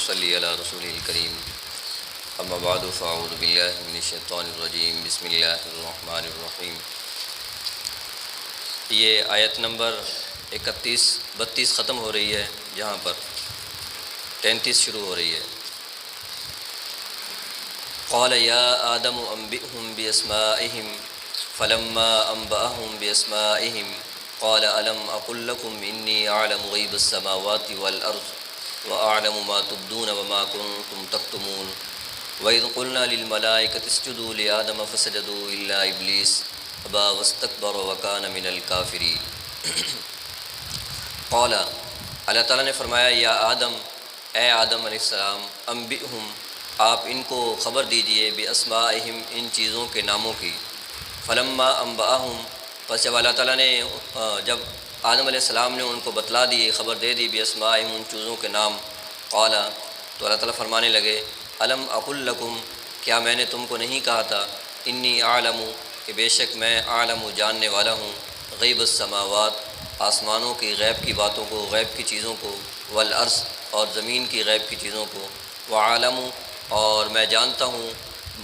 ونصلي على رسوله الكريم اما بعد فاعوذ بالله من الشیطان الرجیم بسم اللہ الرحمن الرحیم۔ یہ آیت نمبر 32 ختم ہو رہی ہے، جہاں پر 33 شروع ہو رہی ہے۔ قال یا آدم انبئهم باسمائهم فلما انبأهم باسمائهم قال الم اقل لكم انی اعلم غیب السماوات والارض واعلم ما تبدون وما كنتم تكتمون وَإِذْ قُلْنَا لِلْمَلَائِكَةِ اسْجُدُوا لِآدَمَ فَسَجَدُوا إِلَّا إِبْلِيسَ أَبَى وَاسْتَكْبَرَ وَكَانَ مِنَ الْكَافِرِينَ۔ قال، اللہ تعالیٰ نے فرمایا، یا آدم، اے آدم علیہ السلام، انبئہم، آپ ان کو خبر دیجئے، بِأَسْمَائِهِمْ، ان چیزوں کے ناموں کی۔ فلما انبأہم، پس جب اللہ تعالیٰ نے جب آدم علیہ السلام نے ان کو بتلا دی، خبر دے دی، بِأَسْمَائِهِمْ، ان چیزوں کے نام، قال، تو اللہ تعالیٰ فرمانے لگے، الم اقل لکم، کیا میں نے تم کو نہیں کہا تھا، انی اعلم، کہ بے شک میں عالم جاننے والا ہوں، غیب السماوات، آسمانوں کی غیب کی باتوں کو، غیب کی چیزوں کو، والارض، اور زمین کی غیب کی چیزوں کو، وعالم، اور میں جانتا ہوں،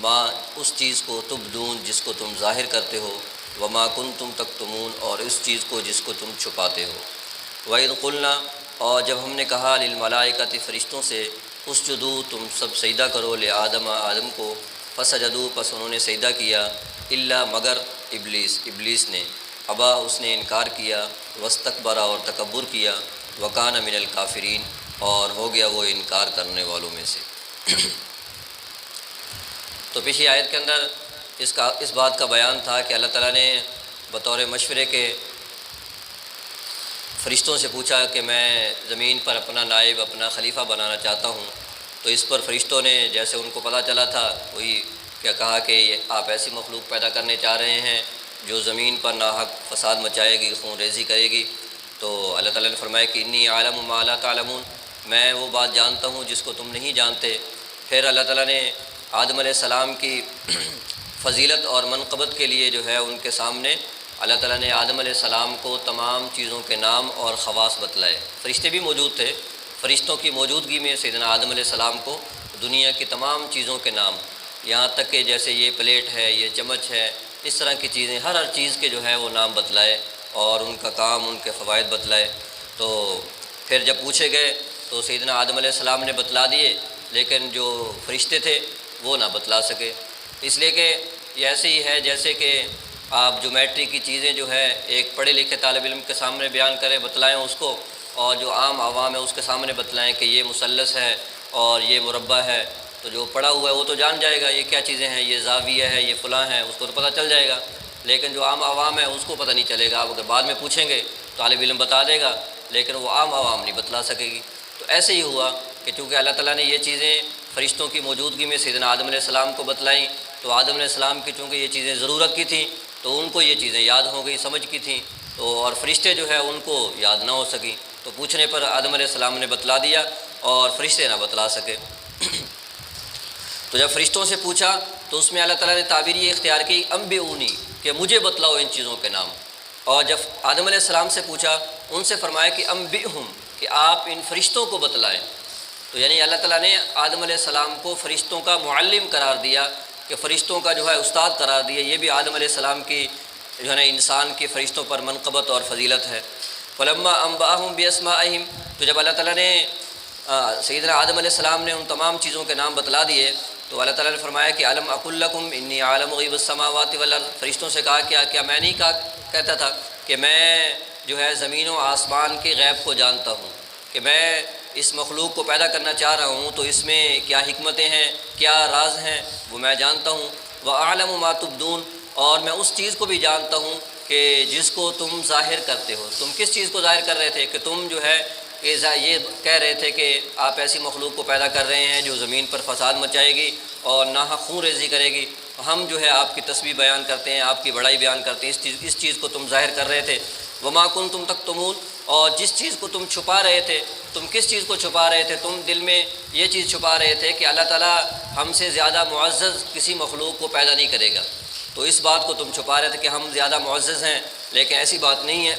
ما، اس چیز کو، تبدون، جس کو تم ظاہر کرتے ہو، وما کنتم تکتمون، اور اس چیز کو جس کو تم چھپاتے ہو۔ وَإِذْ قُلْنَا، اور جب ہم نے کہا، للملائکۃ، فرشتوں سے، اسجدوا، تم سب سجدہ کرو، لآدم، آدم کو، فسجدوا، پس انہوں نے سجدہ کیا، الا، مگر ابلیس نے، ابا، اس نے انکار کیا، واستکبر، اور تکبر کیا، وکان من الکافرین، اور ہو گیا وہ انکار کرنے والوں میں سے۔ تو پچھلی آیت کے اندر اس بات کا بیان تھا کہ اللہ تعالیٰ نے بطور مشورے کے فرشتوں سے پوچھا کہ میں زمین پر اپنا نائب، اپنا خلیفہ بنانا چاہتا ہوں، تو اس پر فرشتوں نے، جیسے ان کو پتہ چلا تھا، وہی کیا کہا کہ آپ ایسی مخلوق پیدا کرنے چاہ رہے ہیں جو زمین پر ناحق فساد مچائے گی، خون ریزی کرے گی۔ تو اللہ تعالیٰ نے فرمایا کہ انی عالم ما لا تعلمون، میں وہ بات جانتا ہوں جس کو تم نہیں جانتے۔ پھر اللہ تعالیٰ نے آدم علیہ السلام کی فضیلت اور منقبت کے لیے جو ہے ان کے سامنے اللہ تعالیٰ نے آدم علیہ السلام کو تمام چیزوں کے نام اور خواص بتلائے۔ فرشتے بھی موجود تھے، فرشتوں کی موجودگی میں سیدنا آدم علیہ السلام کو دنیا کی تمام چیزوں کے نام، یہاں تک کہ جیسے یہ پلیٹ ہے، یہ چمچ ہے، اس طرح کی چیزیں، ہر چیز کے جو ہے وہ نام بتلائے اور ان کا کام، ان کے فوائد بتلائے۔ تو پھر جب پوچھے گئے تو سیدنا آدم علیہ السلام نے بتلا دیے، لیکن جو فرشتے تھے وہ نہ بتلا سکے، اس لیے کہ یہ ایسے ہی ہے جیسے کہ آپ جیومیٹری کی چیزیں جو ہے ایک پڑھے لکھے طالب علم کے سامنے بیان کریں، بتلائیں اس کو، اور جو عام عوام ہے اس کے سامنے بتلائیں کہ یہ مثلث ہے اور یہ مربع ہے، تو جو پڑھا ہوا ہے وہ تو جان جائے گا یہ کیا چیزیں ہیں، یہ زاویہ ہے، یہ فلاں ہے، اس کو تو پتہ چل جائے گا، لیکن جو عام عوام ہے اس کو پتہ نہیں چلے گا۔ آپ اگر بعد میں پوچھیں گے طالب علم بتا دے گا، لیکن وہ عام عوام نہیں بتلا سکے گی۔ تو ایسے ہی ہوا کہ چونکہ اللہ تعالیٰ نے یہ چیزیں فرشتوں کی موجودگی میں سیدنا آدم علیہ السلام کو بتلائیں، تو آدم علیہ السلام کی چونکہ یہ چیزیں ضرورت کی تھیں تو ان کو یہ چیزیں یاد ہو گئی، سمجھ کی تھیں، تو اور فرشتے جو ہے ان کو یاد نہ ہو سکی، تو پوچھنے پر آدم علیہ السلام نے بتلا دیا اور فرشتے نہ بتلا سکے۔ تو جب فرشتوں سے پوچھا تو اس میں اللہ تعالیٰ نے تعبیر یہ اختیار کی، انبئونی، کہ مجھے بتلاؤ ان چیزوں کے نام۔ اور جب آدم علیہ السلام سے پوچھا، ان سے فرمایا کہ انبئہم، کہ آپ ان فرشتوں کو بتلائیں۔ تو یعنی اللہ تعالیٰ نے آدم علیہ السلام کو فرشتوں کا معلم قرار دیا، کہ فرشتوں کا جو ہے استاد قرار دیا۔ یہ بھی آدم علیہ السلام کی جو ہے نا انسان کی فرشتوں پر منقبت اور فضیلت ہے۔ فلما انبأهم باسمائهم، تو جب اللہ تعالیٰ نے سیدنا آدم علیہ السلام نے ان تمام چیزوں کے نام بتلا دیے، تو اللہ تعالیٰ نے فرمایا کہ الم اقل لکم انی عالم غیب السماوات والارض، فرشتوں سے کہا کیا میں نہیں کہتا تھا کہ میں جو ہے زمین و آسمان کے غیب کو جانتا ہوں، کہ میں اس مخلوق کو پیدا کرنا چاہ رہا ہوں تو اس میں کیا حکمتیں ہیں، کیا راز ہیں، وہ میں جانتا ہوں۔ وَأَعْلَمُ مَا تُبْدُونَ، اور میں اس چیز کو بھی جانتا ہوں کہ جس کو تم ظاہر کرتے ہو۔ تم کس چیز کو ظاہر کر رہے تھے کہ تم جو ہے یہ کہہ رہے تھے کہ آپ ایسی مخلوق کو پیدا کر رہے ہیں جو زمین پر فساد مچائے گی اور ناحق خون ریزی کرے گی۔ ہم جو ہے آپ کی تسبیح بیان کرتے ہیں، آپ کی بڑائی بیان کرتے ہیں، اس چیز کو تم ظاہر کر رہے تھے۔ وَمَا كُنتُمْ تَكْتُمُونَ، اور جس چیز کو تم چھپا رہے تھے، تم کس چیز کو چھپا رہے تھے؟ تم دل میں یہ چیز چھپا رہے تھے کہ اللہ تعالیٰ ہم سے زیادہ معزز کسی مخلوق کو پیدا نہیں کرے گا، تو اس بات کو تم چھپا رہے تھے کہ ہم زیادہ معزز ہیں، لیکن ایسی بات نہیں ہے۔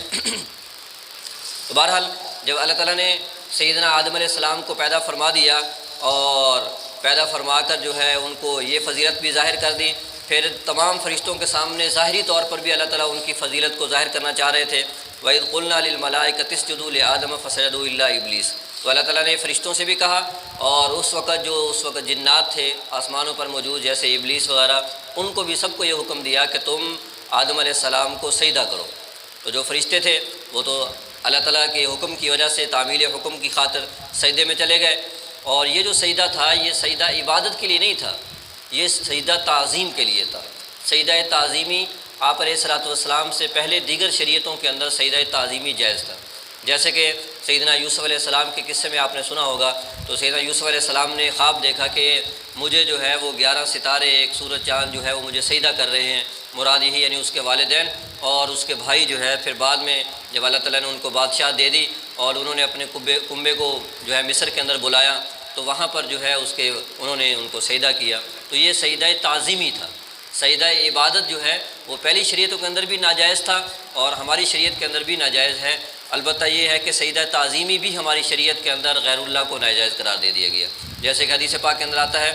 تو بہرحال جب اللہ تعالیٰ نے سیدنا آدم علیہ السلام کو پیدا فرما دیا اور پیدا فرما کر جو ہے ان کو یہ فضیلت بھی ظاہر کر دی۔ پھر تمام فرشتوں کے سامنے ظاہری طور پر بھی اللہ تعالیٰ ان کی فضیلت کو ظاہر کرنا چاہ رہے تھے۔ وَإِذْ قُلْنَا لِلْمَلَائِكَةِ اسْجُدُوا لِآدَمَ فَسَجَدُوا إِلَّا إِبْلِيسَ، تو اللہ تعالیٰ نے فرشتوں سے بھی کہا، اور اس وقت جنات تھے آسمانوں پر موجود جیسے ابلیس وغیرہ، ان کو بھی سب کو یہ حکم دیا کہ تم آدم علیہ السلام کو سجدہ کرو۔ تو جو فرشتے تھے وہ تو اللہ تعالیٰ کے حکم کی وجہ سے تعمیل حکم کی خاطر سجدے میں چلے گئے، اور یہ جو سجدہ تھا یہ سجدہ عبادت کے لیے نہیں تھا، یہ سجدہ تعظیم کے لیے تھا۔ سجدہ تعظیمی آپ علیہ الصلوۃ والسلام سے پہلے دیگر شریعتوں کے اندر سجدہ تعظیمی جائز تھا، جیسے کہ سیدنا یوسف علیہ السلام کے قصے میں آپ نے سنا ہوگا، تو سیدنا یوسف علیہ السلام نے خواب دیکھا کہ مجھے جو ہے وہ 11 ستارے، ایک سورج چاند جو ہے وہ مجھے سجدہ کر رہے ہیں، مراد یہی یعنی اس کے والدین اور اس کے بھائی جو ہے۔ پھر بعد میں جب اللہ تعالیٰ نے ان کو بادشاہ دے دی اور انہوں نے اپنے کنبے کو جو ہے مصر کے اندر بلایا، تو وہاں پر جو ہے انہوں نے ان کو سجدہ کیا، تو یہ سجدہ تعظیمی تھا۔ سجدہ عبادت جو ہے وہ پہلی شریعتوں کے اندر بھی ناجائز تھا اور ہماری شریعت کے اندر بھی ناجائز ہے، البتہ یہ ہے کہ سجدہ تعظیمی بھی ہماری شریعت کے اندر غیر اللہ کو ناجائز قرار دے دیا گیا، جیسے کہ حدیث پاک کے اندر آتا ہے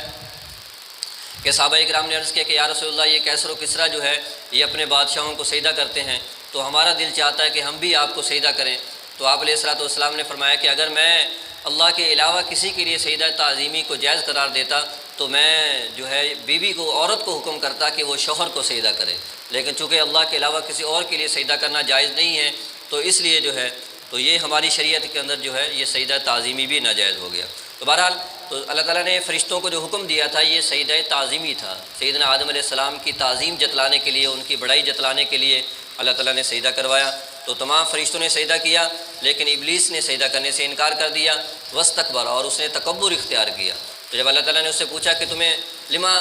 کہ صحابہ کرام نے عرض کیا کہ یا رسول اللہ، یہ کیسر و کسریٰ جو ہے یہ اپنے بادشاہوں کو سجدہ کرتے ہیں، تو ہمارا دل چاہتا ہے کہ ہم بھی آپ کو سجدہ کریں۔ تو آپ علیہ الصلوۃ والسلام نے فرمایا کہ اگر میں اللہ کے علاوہ کسی کے لیے سجدہ تعظیمی کو جائز قرار دیتا تو میں جو ہے بیوی کو، عورت کو حکم کرتا کہ وہ شوہر کو سجدہ کرے، لیکن چونکہ اللہ کے علاوہ کسی اور کے لیے سجدہ کرنا جائز نہیں ہے، تو اس لیے جو ہے تو یہ ہماری شریعت کے اندر جو ہے یہ سجدہ تعظیمی بھی ناجائز ہو گیا۔ تو بہرحال تو اللہ تعالیٰ نے فرشتوں کو جو حکم دیا تھا یہ سجدہ تعظیمی تھا، سیدنا آدم علیہ السلام کی تعظیم جتلانے کے لیے، ان کی بڑائی جتلانے کے لیے اللہ تعالیٰ نے سجدہ کروایا۔ تو تمام فرشتوں نے سجدہ کیا، لیکن ابلیس نے سجدہ کرنے سے انکار کر دیا، واستکبر، اور اس نے تکبر اختیار کیا۔ تو جب اللہ تعالیٰ نے اس سے پوچھا کہ تمہیں لما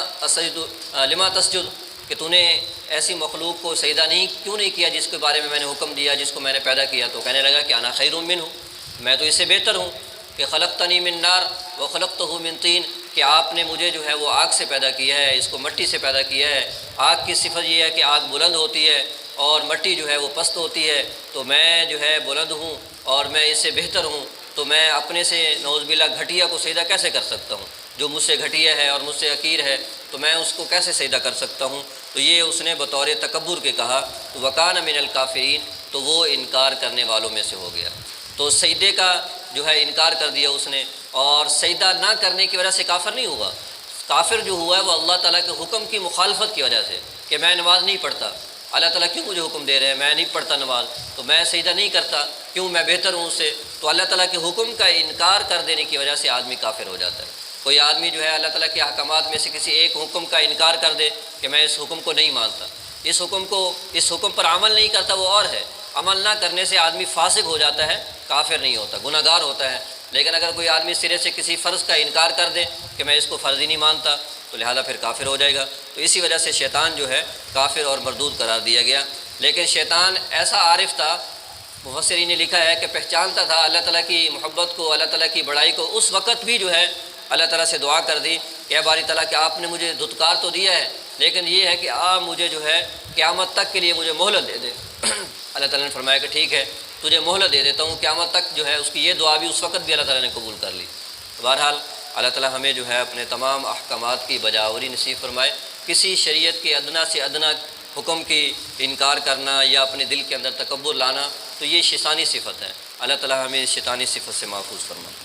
تسجد، کہ تو نے ایسی مخلوق کو سجدہ کیوں نہیں کیا جس کے بارے میں نے حکم دیا، جس کو میں نے پیدا کیا، تو کہنے لگا کہ انا خیر منہ، میں تو اس سے بہتر ہوں، کہ خلقتنی من نار وخلقتہ من طین، کہ آپ نے مجھے جو ہے وہ آگ سے پیدا کیا ہے، اس کو مٹی سے پیدا کیا ہے۔ آگ کی صفت یہ ہے کہ آگ بلند ہوتی ہے اور مٹی جو ہے وہ پست ہوتی ہے، تو میں جو ہے بلند ہوں اور میں اس سے بہتر ہوں، تو میں اپنے سے نعوذ باللہ گھٹیا کو سجدہ کیسے کر سکتا ہوں؟ جو مجھ سے گھٹیا ہے اور مجھ سے حقیر ہے تو میں اس کو کیسے سجدہ کر سکتا ہوں؟ تو یہ اس نے بطور تکبر کے کہا، تو وکان من الکافرین، تو وہ انکار کرنے والوں میں سے ہو گیا۔ تو سجدے کا جو ہے انکار کر دیا اس نے، اور سجدہ نہ کرنے کی وجہ سے کافر نہیں ہوا۔ کافر جو ہوا ہے وہ اللہ تعالیٰ کے حکم کی مخالفت کی وجہ سے، کہ میں نماز نہیں پڑھتا، اللہ تعالیٰ کیوں مجھے حکم دے رہے ہیں، میں نہیں پڑھتا نماز تو میں سجدہ نہیں کرتا، کیوں، میں بہتر ہوں اس سے۔ تو اللہ تعالیٰ کے حکم کا انکار کر دینے کی وجہ سے آدمی کافر ہو جاتا ہے۔ کوئی آدمی جو ہے اللہ تعالیٰ کے احکامات میں سے کسی ایک حکم کا انکار کر دے کہ میں اس حکم کو نہیں مانتا، اس حکم پر عمل نہیں کرتا، وہ اور ہے، عمل نہ کرنے سے آدمی فاسق ہو جاتا ہے، کافر نہیں ہوتا، گناہ گار ہوتا ہے۔ لیکن اگر کوئی آدمی سرے سے کسی فرض کا انکار کر دے کہ میں اس کو فرض ہی نہیں مانتا، تو لہذا پھر کافر ہو جائے گا۔ تو اسی وجہ سے شیطان جو ہے کافر اور مردود قرار دیا گیا۔ لیکن شیطان ایسا عارف تھا، مفسرین نے لکھا ہے کہ پہچانتا تھا اللہ تعالیٰ کی محبت کو، اللہ تعالیٰ کی بڑائی کو، اس وقت بھی جو ہے اللہ تعالیٰ سے دعا کر دی کہ اے باری تعالیٰ کہ آپ نے مجھے دھتکار تو دیا ہے، لیکن یہ ہے کہ آپ مجھے جو ہے قیامت تک کے لیے مجھے مہلت دے دے۔ اللہ تعالیٰ نے فرمایا کہ ٹھیک ہے، تجھے مہلت دے دیتا ہوں، قیامت تک جو ہے اس کی یہ دعا بھی اس وقت بھی اللہ تعالیٰ نے قبول کر لی۔ بہرحال اللہ تعالیٰ ہمیں جو ہے اپنے تمام احکامات کی بجاوری نصیب فرمائے۔ کسی شریعت کے ادنا سے ادنا حکم کی انکار کرنا یا اپنے دل کے اندر تکبر لانا، تو یہ شیطانی صفت ہے۔ اللہ تعالیٰ ہمیں اس شیطانی صفت سے محفوظ فرمائے۔